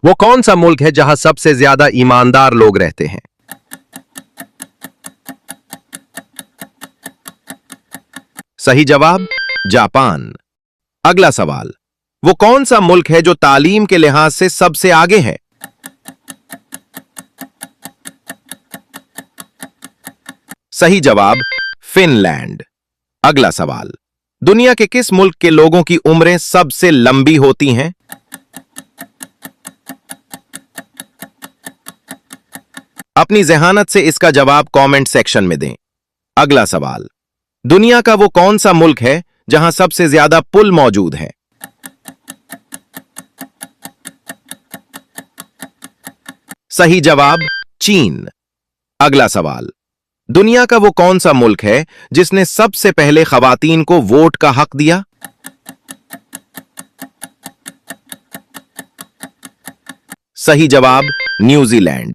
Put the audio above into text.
वो कौन सा मुल्क है जहां सबसे ज्यादा ईमानदार लोग रहते हैं? सही जवाब जापान। अगला सवाल, वो कौन सा मुल्क है जो तालीम के लिहाज से सबसे आगे है? सही जवाब फिनलैंड। अगला सवाल, दुनिया के किस मुल्क के लोगों की उम्रें सबसे लंबी होती हैं? अपनी ज़हानत से इसका जवाब कमेंट सेक्शन में दें। अगला सवाल, दुनिया का वो कौन सा मुल्क है जहां सबसे ज्यादा पुल मौजूद हैं? सही जवाब चीन। अगला सवाल, दुनिया का वो कौन सा मुल्क है जिसने सबसे पहले खवातीन को वोट का हक दिया? सही जवाब न्यूजीलैंड।